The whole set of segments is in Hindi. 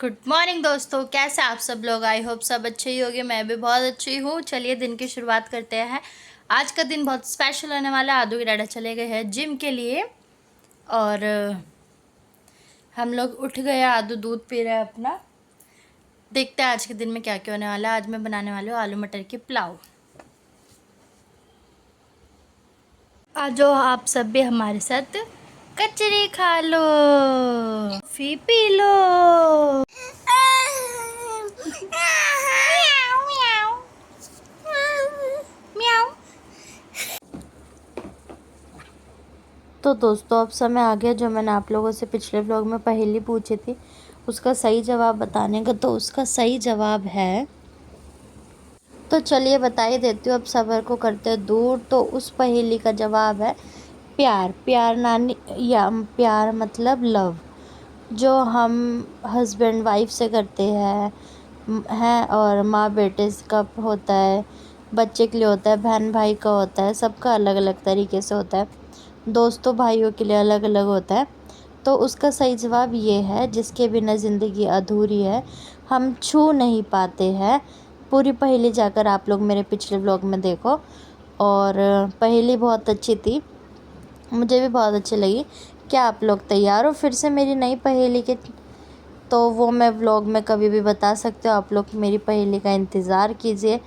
गुड मॉर्निंग दोस्तों, कैसे आप सब लोग। आई होप सब अच्छे ही होंगे। मैं भी बहुत अच्छी हूँ। चलिए दिन की शुरुआत करते हैं। आज का दिन बहुत स्पेशल होने वाला है। आदू के डैडा चले गए हैं जिम के लिए और हम लोग उठ गए। आदू दूध पी रहे हैं अपना। देखते हैं आज के दिन में क्या क्या होने वाला है। आज मैं बनाने वाली हूँ आलू मटर की पुलाव। आज जो आप सब भी हमारे साथ कचरी खा लो, कॉफी पी लो। तो दोस्तों अब समय आ गया जो मैंने आप लोगों से पिछले व्लॉग में पहेली पूछी थी उसका सही जवाब बताने का। तो उसका सही जवाब है, तो चलिए बता ही देती हूँ, अब सबर को करते दूर। तो उस पहेली का जवाब है प्यार। प्यार नानी या प्यार मतलब लव, जो हम हस्बैंड वाइफ से करते हैं और माँ बेटे का होता है, बच्चे के लिए होता है, बहन भाई का होता है, सबका अलग अलग तरीके से होता है, दोस्तों भाइयों के लिए अलग अलग होता है। तो उसका सही जवाब ये है, जिसके बिना ज़िंदगी अधूरी है, हम छू नहीं पाते हैं। पूरी पहेली जाकर आप लोग मेरे पिछले व्लॉग में देखो। और पहेली बहुत अच्छी थी, मुझे भी बहुत अच्छी लगी। क्या आप लोग तैयार हो फिर से मेरी नई पहेली के? तो वो मैं व्लॉग में कभी भी बता सकते हो। आप लोग मेरी पहेली का इंतज़ार कीजिए।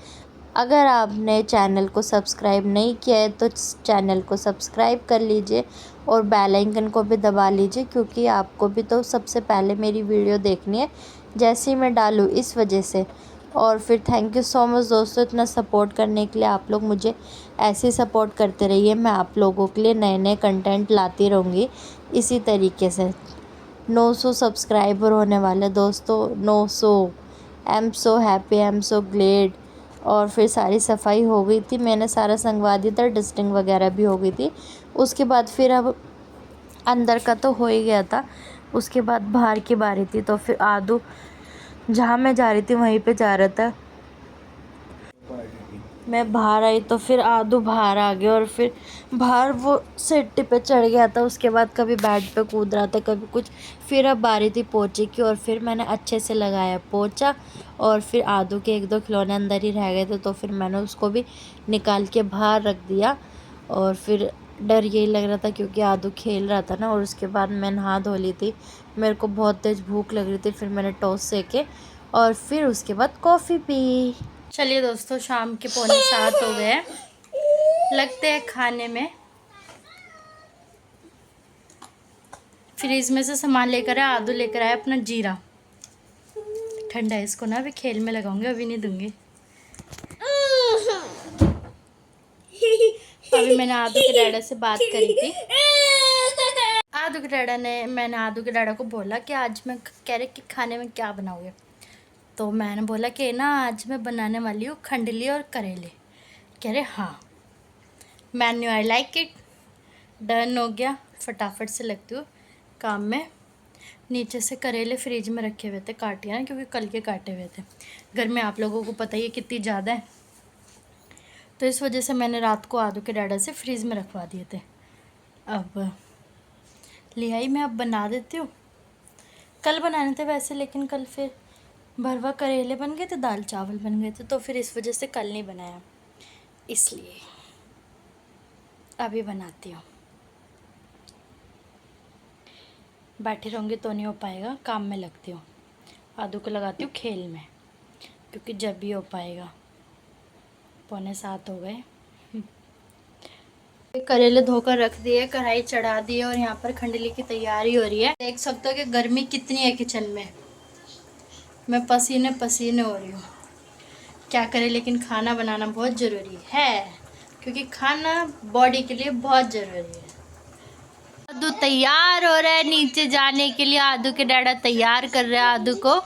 अगर आपने चैनल को सब्सक्राइब नहीं किया है तो चैनल को सब्सक्राइब कर लीजिए और बेल आइकन को भी दबा लीजिए, क्योंकि आपको भी तो सबसे पहले मेरी वीडियो देखनी है जैसे ही मैं डालूँ, इस वजह से। और फिर थैंक यू सो मच दोस्तों इतना सपोर्ट करने के लिए। आप लोग मुझे ऐसे ही सपोर्ट करते रहिए। मैं आप लोगों के लिए नए नए कंटेंट लाती रहूँगी इसी तरीके से। 900 सब्सक्राइबर होने वाले दोस्तों, 900। I am so happy, I am so glad. और फिर सारी सफाई हो गई थी, मैंने सारा संगवा दिया था, डस्टिंग वगैरह भी हो गई थी। उसके बाद फिर अब अंदर का तो हो ही गया था, उसके बाद बाहर की बारी थी। तो फिर आदू जहाँ मैं जा रही थी वहीं पे जा रहा था। मैं बाहर आई तो फिर आदू बाहर आ गया और फिर बाहर वो सीढ़ी पे चढ़ गया था। उसके बाद कभी बेड पे कूद रहा था, कभी कुछ। फिर अब बारी थी पोछे की और फिर मैंने अच्छे से लगाया पोछा। और फिर आदू के एक दो खिलौने अंदर ही रह गए थे तो फिर मैंने उसको भी निकाल के बाहर रख दिया। और फिर डर यही लग रहा था क्योंकि आदू खेल रहा था ना। और उसके बाद मैं नहा धो ली थी, मेरे को बहुत तेज़ भूख लग रही थी। फिर मैंने टोस्ट सेके और फिर उसके बाद कॉफ़ी पी। चलिए दोस्तों, शाम के 6:45 हो गए, लगते हैं खाने में। फ्रिज में से सामान लेकर आया, आदू लेकर आया अपना जीरा। ठंडा है, इसको ना अभी खेल में लगाऊंगी, अभी नहीं दूंगी। अभी मैंने आदू के डैडा से बात करी थी। मैंने आदू के डैडा को बोला कि आज मैं कह रहे कि खाने में क्या बनाओगे। तो मैंने बोला कि ना आज मैं बनाने वाली हूँ खंडली और करेले। कह रहे हाँ, menu I like it. Done हो गया, फटाफट से लगती हूँ काम में। नीचे से करेले फ्रिज में रखे हुए थे काटे ना, क्योंकि कल के काटे हुए थे। गर्मी आप लोगों को पता ही है कितनी ज़्यादा है, तो इस वजह से मैंने रात को आदू के डैडा से फ्रीज में रखवा दिए थे। अब ले आई मैं, अब बना देती हूँ। कल बनाने थे वैसे, लेकिन कल फिर भरवा करेले बन गए थे, दाल चावल बन गए थे, तो फिर इस वजह से कल नहीं बनाया, इसलिए अभी बनाती हूँ। बैठी रहूँगी तो नहीं हो पाएगा, काम में लगती हूँ। आदू को लगाती हूँ खेल में, क्योंकि जब भी हो पाएगा। 6:45 हो गए। करेले धोकर रख दिए, कढ़ाई चढ़ा दी है और यहाँ पर खंडली की तैयारी हो रही है। देख सकते हो कि गर्मी कितनी है किचन में, मैं पसीने पसीने हो रही हूँ। क्या करें, लेकिन खाना बनाना बहुत ज़रूरी है, क्योंकि खाना बॉडी के लिए बहुत ज़रूरी है। आदू तैयार हो रहा है नीचे जाने के लिए। आदू के डैडा तैयार कर रहे हैं आदू को।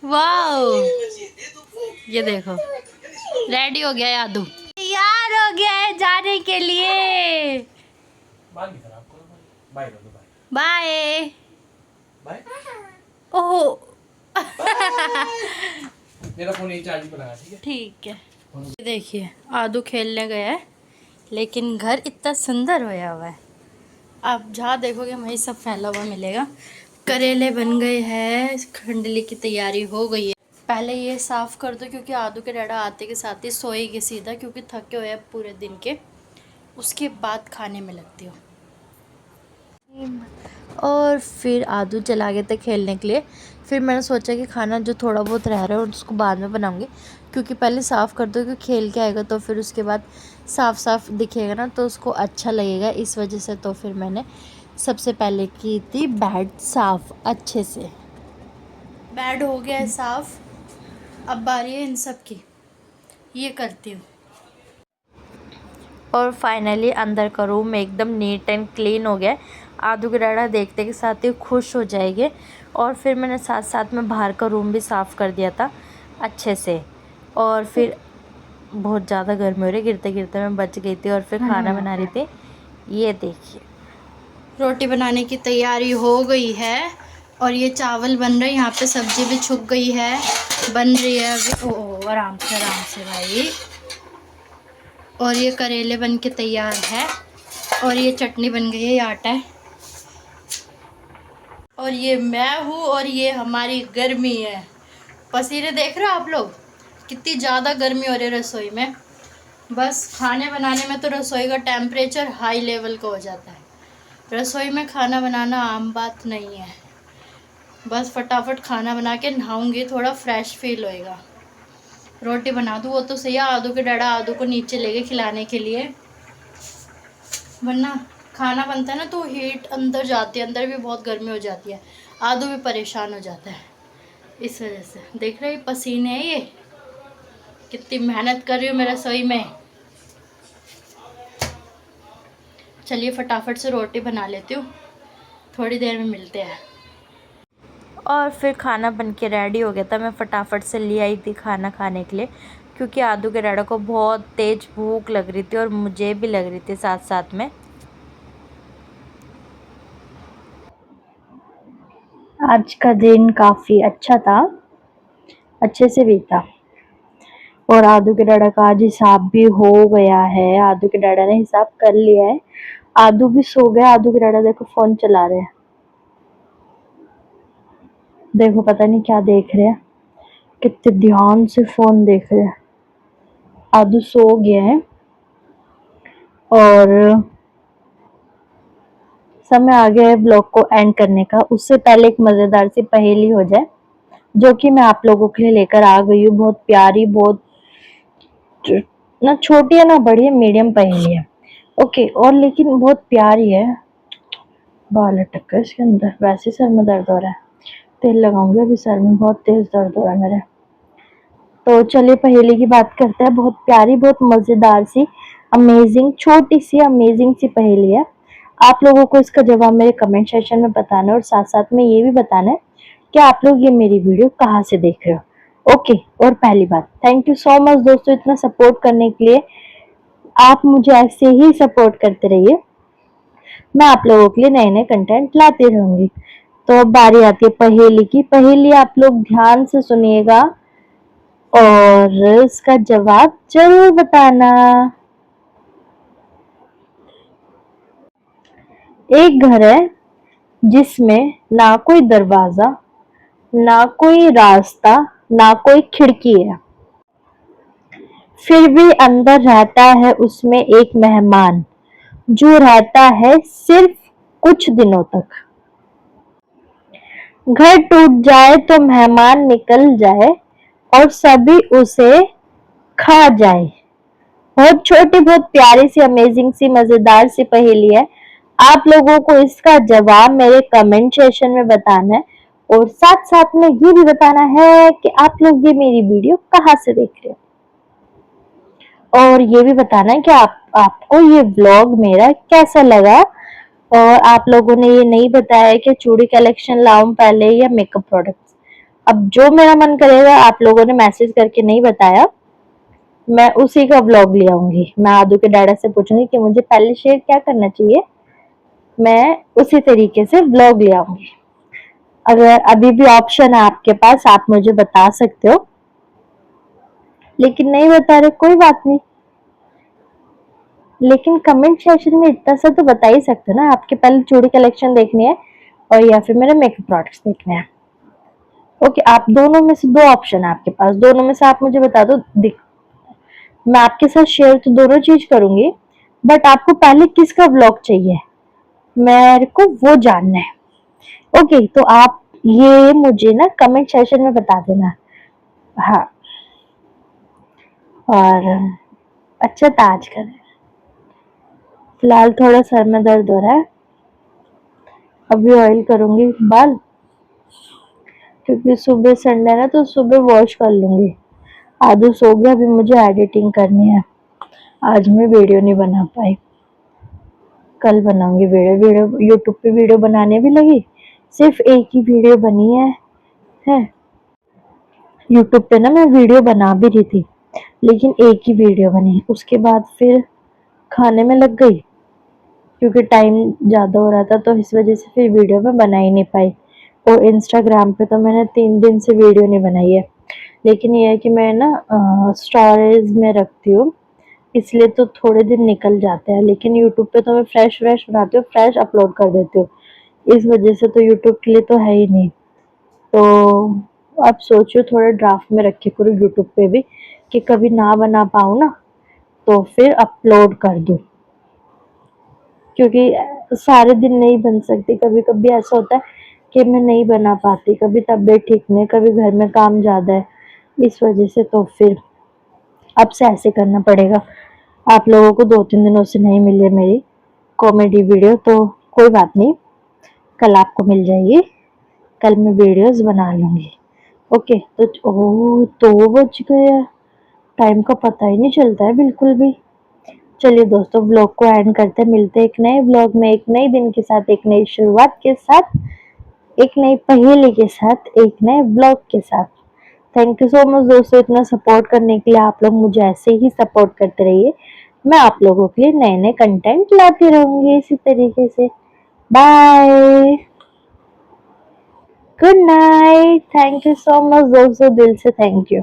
वाओ, ये देखो रेडी हो गया है आदू, तैयार हो गया है जाने के लिए। Bye bye. ओह मेरा फोन यही चार्ज पर लगा, ठीक है? ठीक है। देखिए आदू खेलने गया है, लेकिन घर इतना सुंदर होया हुआ है, आप जहाँ देखोगे वहीं सब फैला हुआ मिलेगा। करेले बन गए हैं, खंडली की तैयारी हो गई है। पहले ये साफ़ कर दो क्योंकि आदू के डैडा आते के साथ ही सोएगी सीधा, क्योंकि थके हुए हैं पूरे दिन के। उसके बाद खाने में लगती हो। और फिर आदू चला गए थे खेलने के लिए। फिर मैंने सोचा कि खाना जो थोड़ा बहुत रह रहा है उसको बाद में बनाऊंगी, क्योंकि पहले साफ़ कर दो, क्योंकि खेल के आएगा तो फिर उसके बाद साफ़ साफ़ दिखेगा ना, तो उसको अच्छा लगेगा, इस वजह से। तो फिर मैंने सबसे पहले की थी बेड साफ़ अच्छे से। बेड हो गया है साफ़, अब बारी है इन सब की, ये करती हूँ। और फाइनली अंदर का रूम एकदम नीट एंड क्लीन हो गया। आदू के डैडा देखते के साथ ही खुश हो जाएंगे। और फिर मैंने साथ साथ में बाहर का रूम भी साफ़ कर दिया था अच्छे से। और फिर बहुत ज़्यादा गर्मी हो रही, गिरते गिरते मैं बच गई थी। और फिर खाना बना रही थी, ये देखिए रोटी बनाने की तैयारी हो गई है। और ये चावल बन रहे हैं, यहाँ पे सब्जी भी छुप गई है, बन रही है अभी। ओह आराम से भाई। और ये करेले बन के तैयार है, और ये चटनी बन गई है, ये आटा है। और ये मैं हूँ, और ये हमारी गर्मी है। पसीने देख रहे हो आप लोग, कितनी ज़्यादा गर्मी हो रही है रसोई में। बस खाने बनाने में तो रसोई का टेम्परेचर हाई लेवल का हो जाता है। रसोई में खाना बनाना आम बात नहीं है। बस फटाफट खाना बना के नहाऊंगी, थोड़ा फ्रेश फील होएगा। रोटी बना दूँ वो तो सही है, आदू के डैडा आदू को नीचे लेके खिलाने के लिए, वरना खाना बनता है ना तो हीट अंदर जाती है, अंदर भी बहुत गर्मी हो जाती है, आदू भी परेशान हो जाता है। इस वजह से देख रहे पसीने है, ये कितनी मेहनत कर रही हूँ मैं रसोई में। चलिए फटाफट से रोटी बना लेती हूँ, थोड़ी देर में मिलते हैं। और फिर खाना बन के रेडी हो गया था, मैं फटाफट से ले आई थी खाना खाने के लिए, क्योंकि आदू के डैडा को बहुत तेज़ भूख लग रही थी और मुझे भी लग रही थी साथ साथ में। आज का दिन काफ़ी अच्छा था, अच्छे से बीता। और आदू के डैडा का आज हिसाब भी हो गया है, आदू के डैडा ने हिसाब कर लिया है। आदू भी सो गया, आदू के डैडा देखो फोन चला रहे हैं, देखो पता नहीं क्या देख रहे हैं, कितने ध्यान से फोन देख रहे हैं। आदू सो गया है, और समय आ गया है ब्लॉग को एंड करने का। उससे पहले एक मज़ेदार सी पहेली हो जाए, जो कि मैं आप लोगों के लिए लेकर आ गई हूँ। बहुत प्यारी, बहुत ना छोटी है ना बड़ी है, मीडियम पहेली है। ओके, और लेकिन बहुत प्यारी है। बाल अटक गए इसके अंदर, वैसे सर में दर्द हो रहा है, तेल लगाऊंगी अभी, सर में बहुत तेज दर्द हो रहा है मेरे। तो चलिए पहेली की बात करते हैं। बहुत प्यारी, बहुत मजेदार सी, अमेजिंग, छोटी सी अमेजिंग सी पहेली है। आप लोगों को इसका जवाब मेरे कमेंट सेक्शन में बताना है, और साथ साथ में ये भी बताना है कि आप लोग ये मेरी वीडियो कहाँ से देख रहे हो। ओके, और पहली बात, थैंक यू सो मच दोस्तों इतना सपोर्ट करने के लिए। आप मुझे ऐसे ही सपोर्ट करते रहिए, मैं आप लोगों के लिए नए नए कंटेंट लाती रहूंगी। तो अब बारी आती है पहेली की। पहेली आप लोग ध्यान से सुनिएगा और इसका जवाब जरूर बताना। एक घर है जिसमें ना कोई दरवाजा, ना कोई रास्ता, ना कोई खिड़की है, फिर भी अंदर रहता है उसमें एक मेहमान, जो रहता है सिर्फ कुछ दिनों तक। घर टूट जाए तो मेहमान निकल जाए और सभी उसे खा जाए। बहुत छोटी, बहुत प्यारी सी, अमेजिंग सी, मजेदार सी पहेली है। आप लोगों को इसका जवाब मेरे कमेंट सेक्शन में बताना है, और साथ साथ में ये भी बताना है कि आप लोग ये मेरी वीडियो कहाँ से देख रहे हो, और ये भी बताना है कि आपको ये व्लॉग मेरा कैसा लगा। और आप लोगों ने ये नहीं बताया कि चूड़ी कलेक्शन लाऊं पहले या मेकअप प्रोडक्ट्स। अब जो मेरा मन करेगा, आप लोगों ने मैसेज करके नहीं बताया, मैं उसी का व्लॉग ले आऊंगी। मैं आदू के डैडा से पूछूंगी कि मुझे पहले शेयर क्या करना चाहिए, मैं उसी तरीके से व्लॉग ले आऊंगी। अगर अभी भी ऑप्शन है आपके पास, आप मुझे बता सकते हो। लेकिन नहीं बता रहे, कोई बात नहीं। लेकिन कमेंट सेक्शन में इतना सा तो बता ही सकते हो ना, आपके पहले चूड़ी कलेक्शन देखनी है और या फिर मेरे मेकअप प्रोडक्ट्स देखने हैं। ओके, आप दोनों में से दो ऑप्शन है आपके पास, दोनों में से आप मुझे बता दो। दिख, मैं आपके साथ शेयर तो दोनों चीज करूंगी, बट आपको पहले किसका व्लॉग चाहिए मेरे को वो जानना है। ओके, तो आप ये मुझे ना कमेंट सेक्शन में बता देना। हाँ, और अच्छा ताज करें। फिलहाल थोड़ा सर में दर्द हो रहा है, अभी ऑयल करूंगी बाल, क्योंकि सुबह संडे है ना तो सुबह वॉश कर लूंगी। आधे सो गया, अभी मुझे एडिटिंग करनी है। आज मैं वीडियो नहीं बना पाई, कल बनाऊंगी वीडियो। वीडियो यूट्यूब पे वीडियो बनाने भी लगी, सिर्फ एक ही वीडियो बनी है। यूट्यूब पे ना मैं वीडियो बना भी रही थी, लेकिन एक ही वीडियो बनी, उसके बाद फिर खाने में लग गई, क्योंकि टाइम ज़्यादा हो रहा था, तो इस वजह से फिर वीडियो में बना ही नहीं पाई। और इंस्टाग्राम पे तो मैंने 3 दिन से वीडियो नहीं बनाई है। लेकिन ये है कि मैं ना स्टोरेज में रखती हूँ, इसलिए तो थोड़े दिन निकल जाते हैं। लेकिन यूट्यूब पे तो मैं फ्रेश फ्रेश बनाती हूँ, फ्रेश अपलोड कर देती हूँ, इस वजह से तो यूट्यूब के लिए तो है ही नहीं। तो अब सोचो थोड़ा ड्राफ्ट में रखे करूँ यूट्यूब पे भी, कि कभी ना बना पाऊँ ना तो फिर अपलोड कर दूँ, क्योंकि सारे दिन नहीं बन सकती। कभी कभी ऐसा होता है कि मैं नहीं बना पाती, कभी तबीयत ठीक नहीं, कभी घर में काम ज़्यादा है, इस वजह से तो फिर अब से ऐसे करना पड़ेगा। आप लोगों को 2-3 दिनों से नहीं मिली है मेरी कॉमेडी वीडियो, तो कोई बात नहीं, कल आपको मिल जाएगी। कल मैं वीडियोस बना लूंगी। ओके, तो ओह 2 बज गए, टाइम का पता ही नहीं चलता है बिल्कुल भी। चलिए दोस्तों, व्लॉग को एंड करते हैं, मिलते हैं एक नए व्लॉग में, एक नए दिन के साथ, एक नई शुरुआत के साथ, एक नई पहेली के साथ, एक नए व्लॉग के साथ। थैंक यू सो मच दोस्तों, इतना सपोर्ट करने के लिए। आप लोग मुझे ऐसे ही सपोर्ट करते रहिए, मैं आप लोगों के लिए नए नए कंटेंट लाती रहूंगी इसी तरीके से। Bye, good night, thank you so much दोस्तों, दिल से थैंक यू।